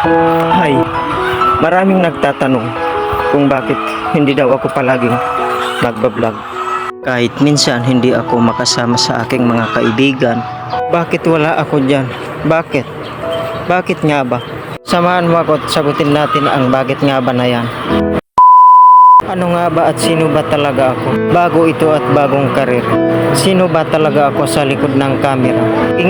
Hay, maraming nagtatanong kung bakit hindi daw ako palaging nagbablog. Kahit minsan hindi ako makasama sa aking mga kaibigan. Bakit wala ako dyan? Bakit? Bakit nga ba? Samahan mo ako at sagutin natin ang bakit nga ba na yan. Ano nga ba at sino ba talaga ako? Bago ito at bagong karir. Sino ba talaga ako sa likod ng camera?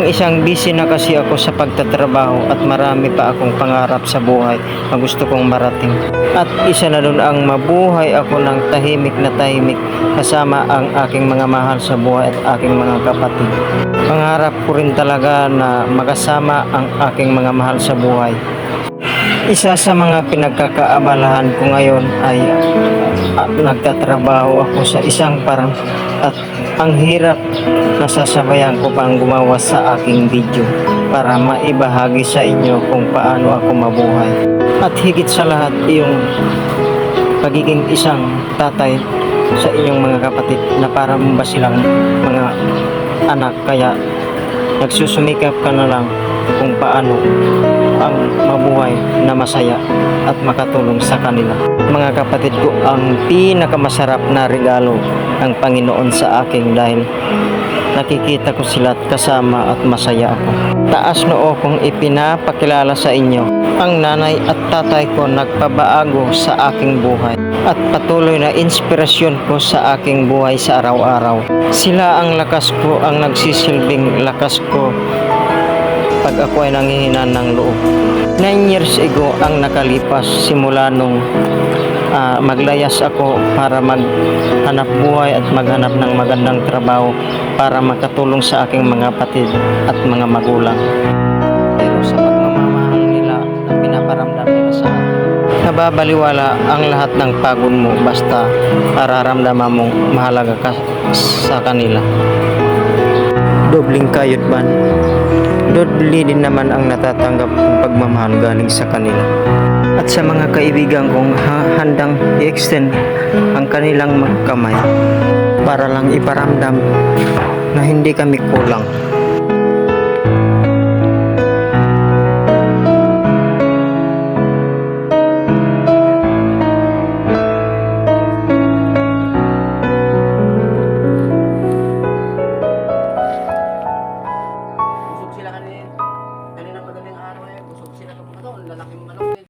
Isang busy na kasi ako sa pagtatrabaho at marami pa akong pangarap sa buhay na gusto kong marating. At isa na doon ang mabuhay ako ng tahimik na tahimik kasama ang aking mga mahal sa buhay at aking mga kapatid. Pangarap ko rin talaga na makasama ang aking mga mahal sa buhay. Isa sa mga pinagkakaabalahan ko ngayon ay nagtatrabaho ako sa isang parang at ang hirap nasasabayan ko pang gumawa sa aking video para maibahagi sa inyo kung paano ako mabuhay. At higit sa lahat yung pagiging isang tatay sa inyong mga kapatid na para ba silang mga anak, kaya nagsusumikap ka na lang kung paano ang mabuhay na masaya at makatulong sa kanila. Mga kapatid ko, ang pinakamasarap na regalo ng Panginoon sa akin dahil nakikita ko sila at kasama at masaya ako. Taas noo kong ipinapakilala sa inyo ang nanay at tatay ko nagpabago sa aking buhay at patuloy na inspirasyon ko sa aking buhay sa araw-araw. Sila ang lakas ko, ang nagsisilbing lakas ko pag ako ay nangihinan ng loob. 9 years ago ang nakalipas simula nung maglayas ako para maghanap buhay at maghanap ng magandang trabaho para makatulong sa aking mga kapatid at mga magulang. Pero sa pagmamahal nila na pinaparamdam nila sa akin, nababaliwala ang lahat ng pagod mo basta pararamdaman mong mahalaga ka sa kanila. Dobling kayod man, doble din naman ang natatanggap kong pagmamahal galing sa kanila. At sa mga kaibigan kong handang i-extend ang kanilang kamay para lang iparamdam na hindi kami kulang.